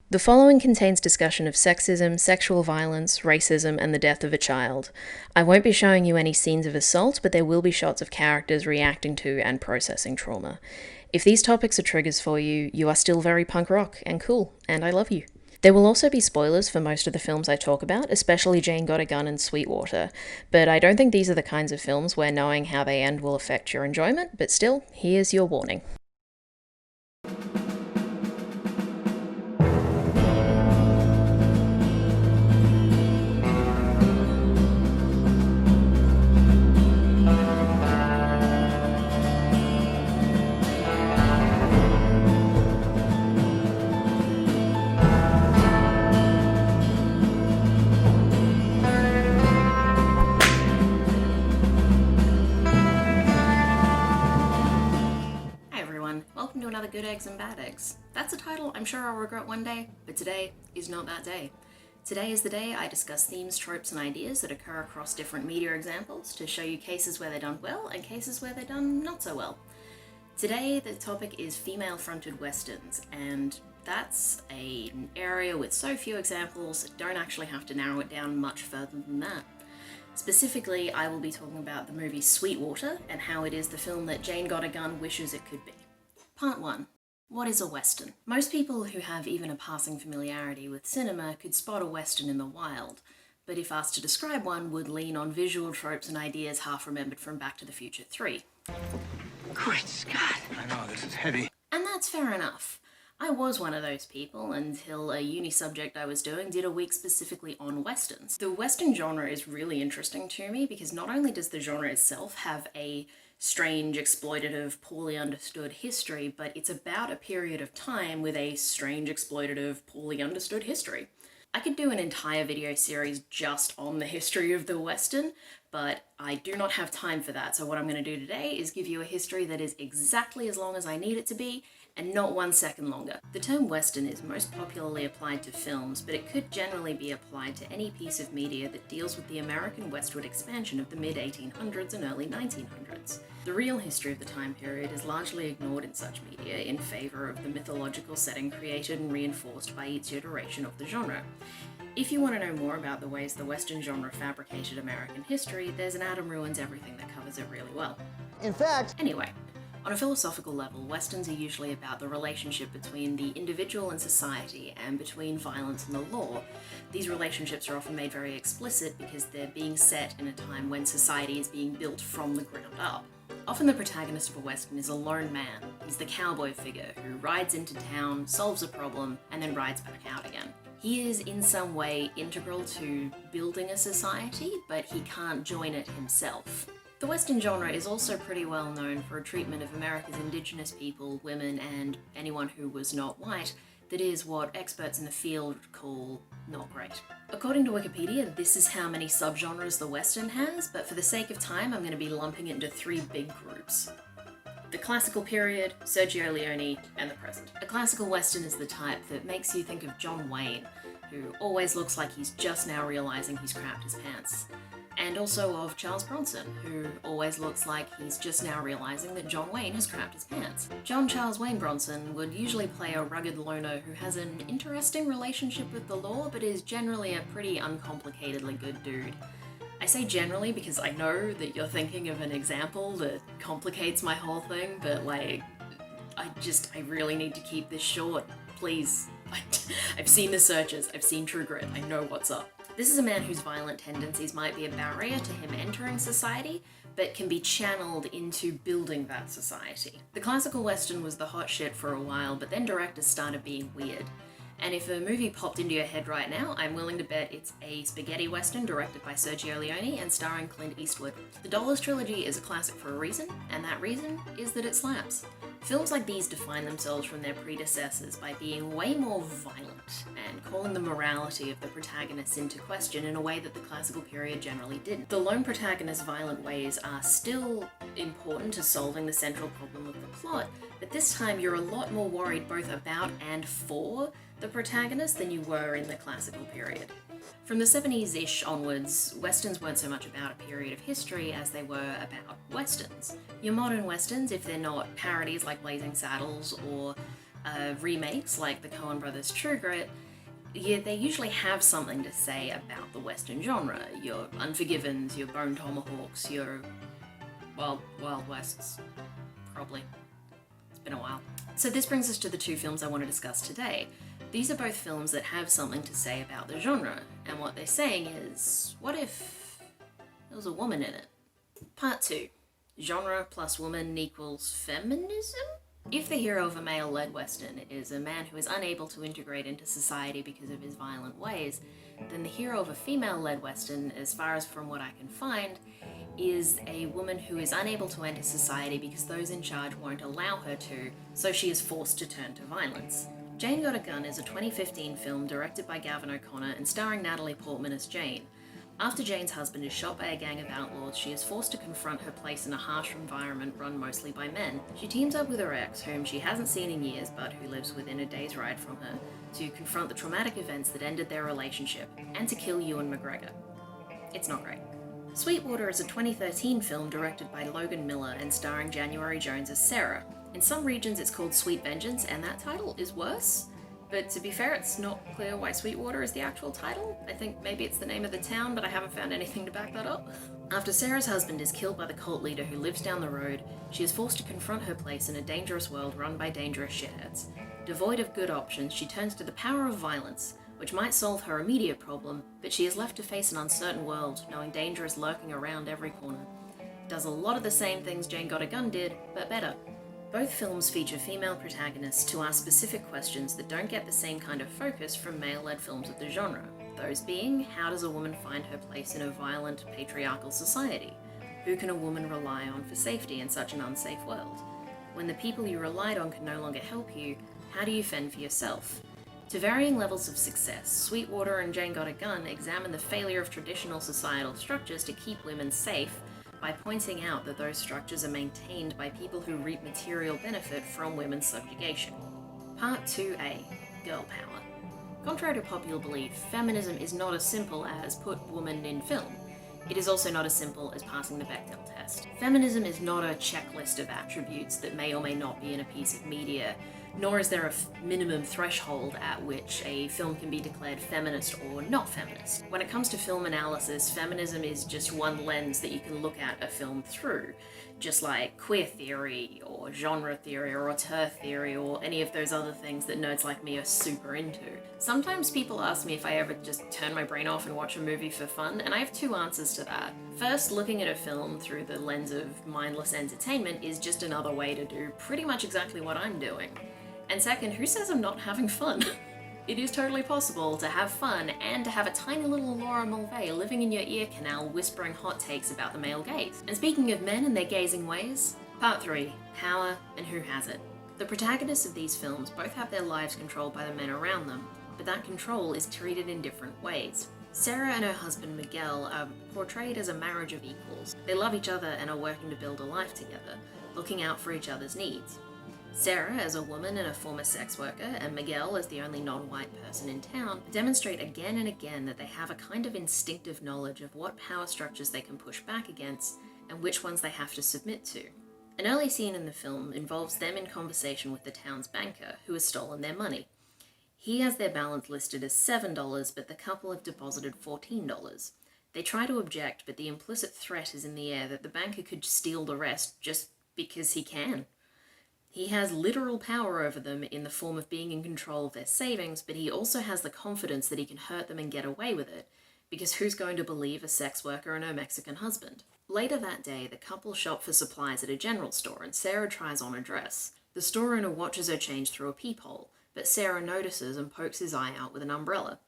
The following contains discussion of sexism, sexual violence, racism, and the death of a child. I won't be showing you any scenes of assault, but there will be shots of characters reacting to and processing trauma. If these topics are triggers for you, you are still very punk rock and cool, and I love you. There will also be spoilers for most of the films I talk about, especially Jane Got a Gun and Sweetwater, but I don't think these are the kinds of films where knowing how they end will affect your enjoyment, but still, here's your warning. Welcome to another Good Eggs and Bad Eggs. That's a title I'm sure I'll regret one day, but today is not that day. Today is the day I discuss themes, tropes, and ideas that occur across different media examples to show you cases where they're done well and cases where they're done not so well. Today the topic is female-fronted westerns, and that's an area with so few examples that don't actually have to narrow it down much further than that. Specifically, I will be talking about the movie Sweetwater and how it is the film that Jane Got a Gun wishes it could be. Part 1. What is a Western? Most people who have even a passing familiarity with cinema could spot a Western in the wild, but if asked to describe one, would lean on visual tropes and ideas half remembered from Back to the Future 3. Great Scott! I know, this is heavy. And that's fair enough. I was one of those people until a uni subject I was doing did a week specifically on Westerns. The Western genre is really interesting to me because not only does the genre itself have a strange, exploitative, poorly understood history, but it's about a period of time with a strange, exploitative, poorly understood history. I could do an entire video series just on the history of the Western, but I do not have time for that, so what I'm going to do today is give you a history that is exactly as long as I need it to be, and not 1 second longer. The term Western is most popularly applied to films, but it could generally be applied to any piece of media that deals with the American westward expansion of the mid-1800s and early 1900s. The real history of the time period is largely ignored in such media in favour of the mythological setting created and reinforced by each iteration of the genre. If you want to know more about the ways the Western genre fabricated American history, there's an Adam Ruins Everything that covers it really well. In fact, anyway, on a philosophical level, Westerns are usually about the relationship between the individual and society, and between violence and the law. These relationships are often made very explicit because they're being set in a time when society is being built from the ground up. Often the protagonist of a Western is a lone man. He's the cowboy figure who rides into town, solves a problem, and then rides back out again. He is in some way integral to building a society, but he can't join it himself. The Western genre is also pretty well known for a treatment of America's indigenous people, women, and anyone who was not white that is what experts in the field call not great. According to Wikipedia, this is how many subgenres the Western has, but for the sake of time, I'm going to be lumping it into 3 big groups. The classical period, Sergio Leone, and the present. A classical Western is the type that makes you think of John Wayne, who always looks like he's just now realizing he's crapped his pants. And also of Charles Bronson, who always looks like he's just now realizing that John Wayne has crapped his pants. John Charles Wayne Bronson would usually play a rugged loner who has an interesting relationship with the law, but is generally a pretty uncomplicatedly good dude. I say generally because I know that you're thinking of an example that complicates my whole thing, but like, I really need to keep this short, please. I've seen the searches, I've seen True Grit, I know what's up. This is a man whose violent tendencies might be a barrier to him entering society, but can be channeled into building that society. The classical Western was the hot shit for a while, but then directors started being weird. And if a movie popped into your head right now, I'm willing to bet it's a spaghetti Western directed by Sergio Leone and starring Clint Eastwood. The Dollars trilogy is a classic for a reason, and that reason is that it slaps. Films like these define themselves from their predecessors by being way more violent and calling the morality of the protagonists into question in a way that the classical period generally didn't. The lone protagonist's violent ways are still important to solving the central problem of the plot, but this time you're a lot more worried both about and for the protagonist than you were in the classical period. From the 70s-ish onwards, Westerns weren't so much about a period of history as they were about Westerns. Your modern Westerns, if they're not parodies like Blazing Saddles or Remakes like the Coen brothers' True Grit, yeah, they usually have something to say about the Western genre. Your Unforgivens, your Bone Tomahawks, your, well, Wild Wests, probably. It's been a while. So this brings us to the two films I want to discuss today. These are both films that have something to say about the genre, and what they're saying is, what if there was a woman in it? Part 2. Genre plus woman equals feminism? If the hero of a male-led Western is a man who is unable to integrate into society because of his violent ways, then the hero of a female-led Western, as far as from what I can find, is a woman who is unable to enter society because those in charge won't allow her to, so she is forced to turn to violence. Jane Got a Gun is a 2015 film directed by Gavin O'Connor and starring Natalie Portman as Jane. After Jane's husband is shot by a gang of outlaws, she is forced to confront her place in a harsh environment run mostly by men. She teams up with her ex, whom she hasn't seen in years but who lives within a day's ride from her, to confront the traumatic events that ended their relationship, and to kill Ewan McGregor. It's not great. Sweetwater is a 2013 film directed by Logan Miller and starring January Jones as Sarah. In some regions it's called Sweet Vengeance, and that title is worse. But to be fair, it's not clear why Sweetwater is the actual title. I think maybe it's the name of the town, but I haven't found anything to back that up. After Sarah's husband is killed by the cult leader who lives down the road, she is forced to confront her place in a dangerous world run by dangerous shitheads. Devoid of good options, she turns to the power of violence, which might solve her immediate problem, but she is left to face an uncertain world, knowing danger is lurking around every corner. Does a lot of the same things Jane Got a Gun did, but better. Both films feature female protagonists to ask specific questions that don't get the same kind of focus from male-led films of the genre. Those being, how does a woman find her place in a violent, patriarchal society? Who can a woman rely on for safety in such an unsafe world? When the people you relied on can no longer help you, how do you fend for yourself? To varying levels of success, Sweetwater and Jane Got a Gun examine the failure of traditional societal structures to keep women safe by pointing out that those structures are maintained by people who reap material benefit from women's subjugation. Part 2A. Girl Power. Contrary to popular belief, feminism is not as simple as put woman in film. It is also not as simple as passing the Bechdel test. Feminism is not a checklist of attributes that may or may not be in a piece of media, nor is there a minimum threshold at which a film can be declared feminist or not feminist. When it comes to film analysis, feminism is just one lens that you can look at a film through, just like queer theory, or genre theory, or auteur theory, or any of those other things that nerds like me are super into. Sometimes people ask me if I ever just turn my brain off and watch a movie for fun, and I have two answers to that. First, looking at a film through the lens of mindless entertainment is just another way to do pretty much exactly what I'm doing. And second, who says I'm not having fun? It is totally possible to have fun and to have a tiny little Laura Mulvey living in your ear canal whispering hot takes about the male gaze. And speaking of men and their gazing ways, Part 3, Power and Who Has It. The protagonists of these films both have their lives controlled by the men around them, but that control is treated in different ways. Sarah and her husband Miguel are portrayed as a marriage of equals. They love each other and are working to build a life together, looking out for each other's needs. Sarah, as a woman and a former sex worker, and Miguel, as the only non-white person in town, demonstrate again and again that they have a kind of instinctive knowledge of what power structures they can push back against and which ones they have to submit to. An early scene in the film involves them in conversation with the town's banker, who has stolen their money. He has their balance listed as $7, but the couple have deposited $14. They try to object, but the implicit threat is in the air that the banker could steal the rest just because he can. He has literal power over them in the form of being in control of their savings, but he also has the confidence that he can hurt them and get away with it, because who's going to believe a sex worker and her Mexican husband? Later that day, the couple shop for supplies at a general store and Sarah tries on a dress. The store owner watches her change through a peephole, but Sarah notices and pokes his eye out with an umbrella.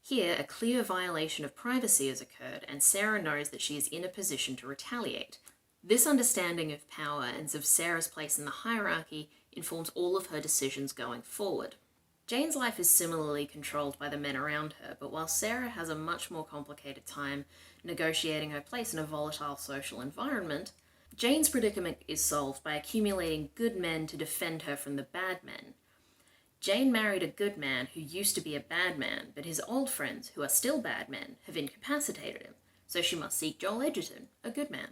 Here, a clear violation of privacy has occurred, and Sarah knows that she is in a position to retaliate. This understanding of power and of Sarah's place in the hierarchy informs all of her decisions going forward. Jane's life is similarly controlled by the men around her, but while Sarah has a much more complicated time negotiating her place in a volatile social environment, Jane's predicament is solved by accumulating good men to defend her from the bad men. Jane married a good man who used to be a bad man, but his old friends, who are still bad men, have incapacitated him, so she must seek Joel Edgerton, a good man.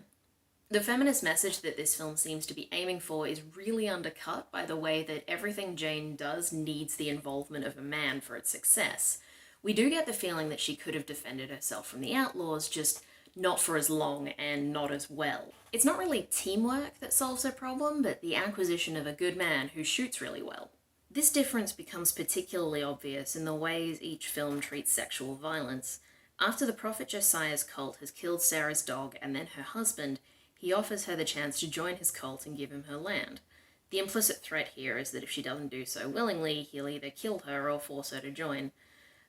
The feminist message that this film seems to be aiming for is really undercut by the way that everything Jane does needs the involvement of a man for its success. We do get the feeling that she could have defended herself from the outlaws, just not for as long and not as well. It's not really teamwork that solves her problem, but the acquisition of a good man who shoots really well. This difference becomes particularly obvious in the ways each film treats sexual violence. After the prophet Josiah's cult has killed Sarah's dog and then her husband, he offers her the chance to join his cult and give him her land. The implicit threat here is that if she doesn't do so willingly, he'll either kill her or force her to join.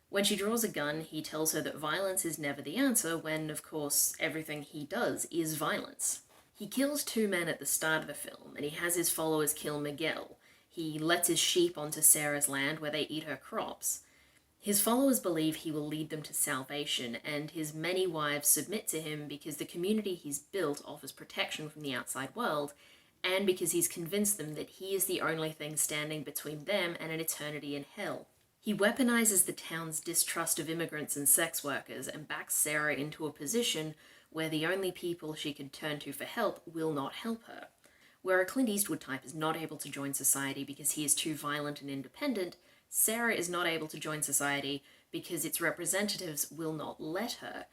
When she draws a gun, he tells her that violence is never the answer when, of course, everything he does is violence. He kills 2 men at the start of the film, and he has his followers kill Miguel. He lets his sheep onto Sarah's land where they eat her crops. His followers believe he will lead them to salvation, and his many wives submit to him because the community he's built offers protection from the outside world, and because he's convinced them that he is the only thing standing between them and an eternity in hell. He weaponizes the town's distrust of immigrants and sex workers and backs Sarah into a position where the only people she can turn to for help will not help her. Where a Clint Eastwood type is not able to join society because he is too violent and independent, Sarah is not able to join society because its representatives will not let her,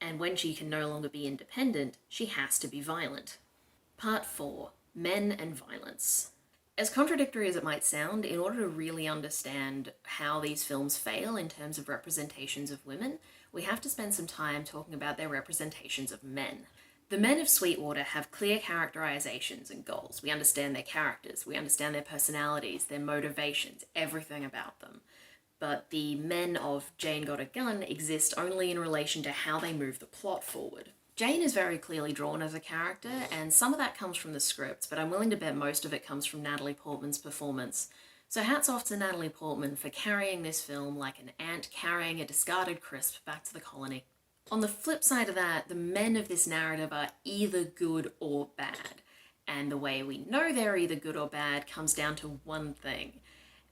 and when she can no longer be independent, she has to be violent. Part 4. Men and Violence. As contradictory as it might sound, in order to really understand how these films fail in terms of representations of women, we have to spend some time talking about their representations of men. The men of Sweetwater have clear characterizations and goals. We understand their characters, we understand their personalities, their motivations, everything about them. But the men of Jane Got a Gun exist only in relation to how they move the plot forward. Jane is very clearly drawn as a character, and some of that comes from the script, but I'm willing to bet most of it comes from Natalie Portman's performance. So hats off to Natalie Portman for carrying this film like an ant carrying a discarded crisp back to the colony. On the flip side of that, the men of this narrative are either good or bad, and the way we know they're either good or bad comes down to one thing.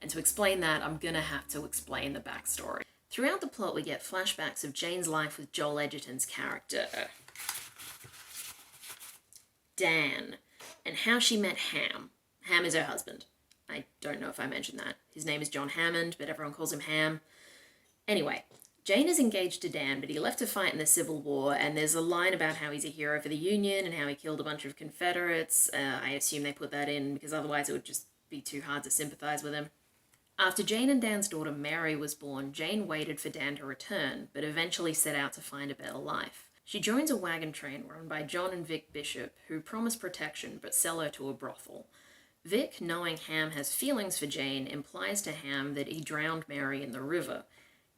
And to explain that, I'm gonna have to explain the backstory. Throughout the plot, we get flashbacks of Jane's life with Joel Edgerton's character, Dan, and how she met Ham. Ham is her husband. I don't know if I mentioned that. His name is John Hammond, but everyone calls him Ham. Anyway, Jane is engaged to Dan, but he left to fight in the Civil War, and there's a line about how he's a hero for the Union and how he killed a bunch of Confederates. I assume they put that in because otherwise it would just be too hard to sympathize with him. After Jane and Dan's daughter Mary was born, Jane waited for Dan to return, but eventually set out to find a better life. She joins a wagon train run by John and Vic Bishop, who promise protection but sell her to a brothel. Vic, knowing Ham has feelings for Jane, implies to Ham that he drowned Mary in the river.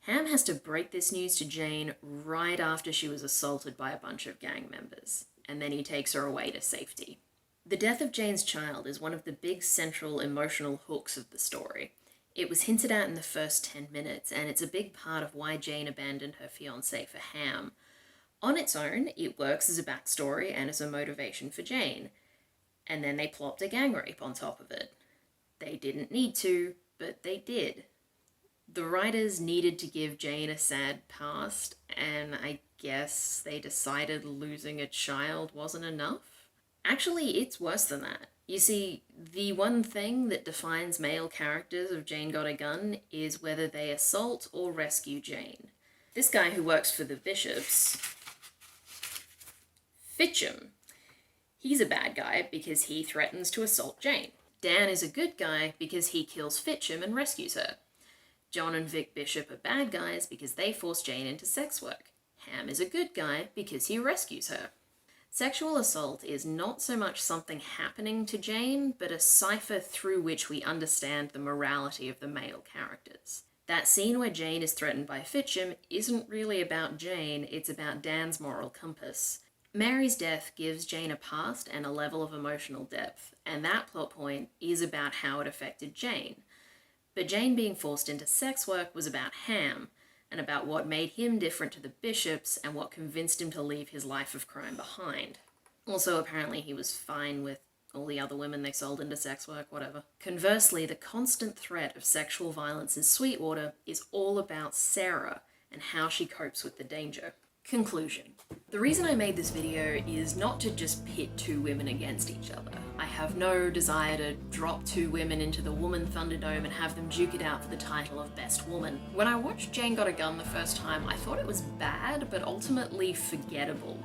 Ham has to break this news to Jane right after she was assaulted by a bunch of gang members, and then he takes her away to safety. The death of Jane's child is one of the big central emotional hooks of the story. It was hinted at in the first 10 minutes, and it's a big part of why Jane abandoned her fiancé for Ham. On its own, it works as a backstory and as a motivation for Jane. And then they plopped a gang rape on top of it. They didn't need to, but they did. The writers needed to give Jane a sad past, and I guess they decided losing a child wasn't enough? Actually, it's worse than that. You see, the one thing that defines male characters of Jane Got a Gun is whether they assault or rescue Jane. This guy who works for the Bishops, Fitchum, he's a bad guy because he threatens to assault Jane. Dan is a good guy because he kills Fitchum and rescues her. John and Vic Bishop are bad guys because they force Jane into sex work. Ham is a good guy because he rescues her. Sexual assault is not so much something happening to Jane, but a cipher through which we understand the morality of the male characters. That scene where Jane is threatened by Fitchum isn't really about Jane, it's about Dan's moral compass. Mary's death gives Jane a past and a level of emotional depth, and that plot point is about how it affected Jane. But Jane being forced into sex work was about Ham, and about what made him different to the Bishops and what convinced him to leave his life of crime behind. Also, apparently he was fine with all the other women they sold into sex work, whatever. Conversely, the constant threat of sexual violence in Sweetwater is all about Sarah and how she copes with the danger. Conclusion. The reason I made this video is not to just pit two women against each other. I have no desire to drop two women into the woman Thunderdome and have them duke it out for the title of Best Woman. When I watched Jane Got a Gun the first time, I thought it was bad, but ultimately forgettable.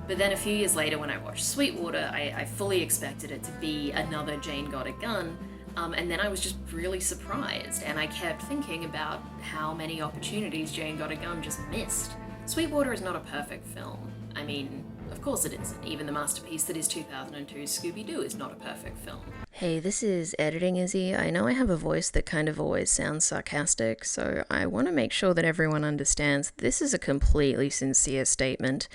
But then a few years later when I watched Sweetwater, I fully expected it to be another Jane Got a Gun, and then I was just really surprised, and I kept thinking about how many opportunities Jane Got a Gun just missed. Sweetwater is not a perfect film. I mean, of course it isn't. Even the masterpiece that is 2002's Scooby-Doo is not a perfect film. Hey, this is Editing Izzie. I know I have a voice that kind of always sounds sarcastic, so I want to make sure that everyone understands this is a completely sincere statement.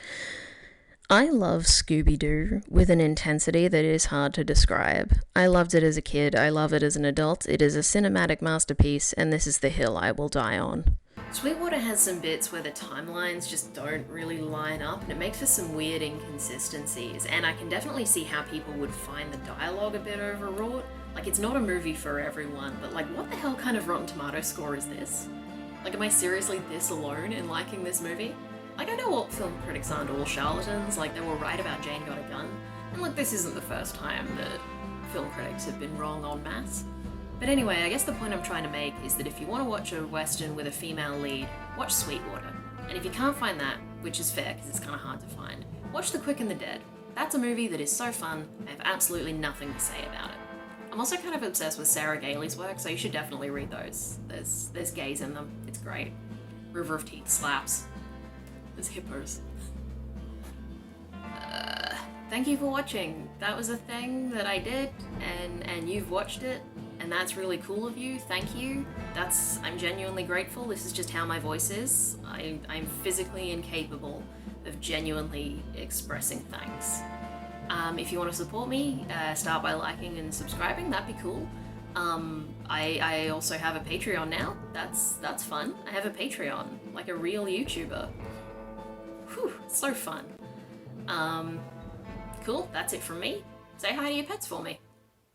I love Scooby-Doo with an intensity that is hard to describe. I loved it as a kid, I love it as an adult, it is a cinematic masterpiece, and this is the hill I will die on. Sweetwater has some bits where the timelines just don't really line up, and it makes for some weird inconsistencies, and I can definitely see how people would find the dialogue a bit overwrought. Like, it's not a movie for everyone, but like, what the hell kind of Rotten Tomatoes score is this? Like, am I seriously this alone in liking this movie? Like, I know all film critics aren't all charlatans, like they were right about Jane Got a Gun, and look, this isn't the first time that film critics have been wrong en masse. But anyway, I guess the point I'm trying to make is that if you want to watch a Western with a female lead, watch Sweetwater. And if you can't find that, which is fair because it's kind of hard to find, watch The Quick and the Dead. That's a movie that is so fun, I have absolutely nothing to say about it. I'm also kind of obsessed with Sarah Gailey's work, so you should definitely read those. There's gays in them, it's great. River of Teeth slaps. There's hippos. Thank you for watching. That was a thing that I did, and you've watched it, and that's really cool of you. Thank you. I'm genuinely grateful. This is just how my voice is. I'm physically incapable of genuinely expressing thanks. If you want to support me, start by liking and subscribing. That'd be cool. I also have a Patreon now. That's fun. I have a Patreon, like a real YouTuber. Whew, so fun. Cool, that's it from me. Say hi to your pets for me.